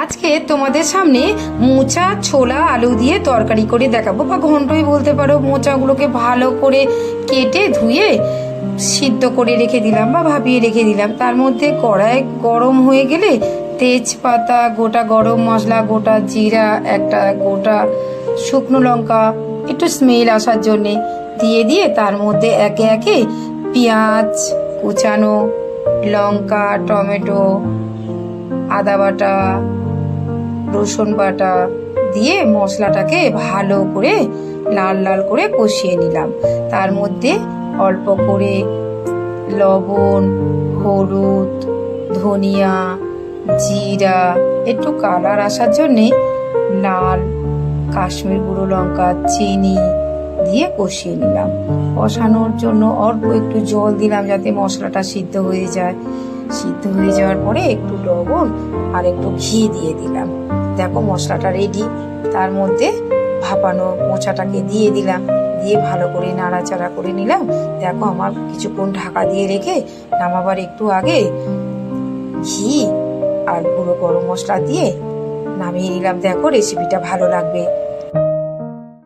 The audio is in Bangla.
আজকে তোমাদের সামনে মোচা ছোলা আলু দিয়ে তরকারি করে দেখাবো, বা ঘন্টই বলতে পারো। মোচাগুলোকে ভালো করে কেটে ধুয়ে সিদ্ধ করে রেখে দিলাম বা ভাপিয়ে রেখে দিলাম। তার মধ্যে কড়াই গরম হয়ে গেলে তেজপাতা, গোটা গরম মশলা, গোটা জিরা, একটা গোটা শুকনো লঙ্কা, একটু স্মেল আসার জন্যে দিয়ে তার মধ্যে একে একে পেঁয়াজ কুচানো, লঙ্কা, টমেটো, আদা বাটা, রসুন বাটা দিয়ে মশলাটাকে ভালো করে লাল লাল করে কষিয়ে নিলাম। তার মধ্যে অল্প করে লবণ, হলুদ, ধনিয়া, জিরা, একটু কালার আসার জন্যে লাল কাশ্মীর গুঁড়ো লঙ্কা, চিনি দিয়ে কষিয়ে নিলাম। কষানোর জন্য অল্প একটু জল দিলাম যাতে মশলাটা সিদ্ধ হয়ে যায়। সিদ্ধ হয়ে যাওয়ার পরে একটু লবণ আর একটু ঘি দিয়ে দিলাম। দেখো মশলাটা রেডি। তার মধ্যে ভাপানো মোচাটাকে দিয়ে দিলাম, দিয়ে ভালো করে নাড়াচাড়া করে নিলাম। দেখো আমার কিছুক্ষণ ঢাকা দিয়ে রেখে নামাবার একটু আগে ঘি আর গুঁড়ো গরম মশলা দিয়ে নামিয়ে নিলাম। দেখো রেসিপিটা ভালো লাগবে।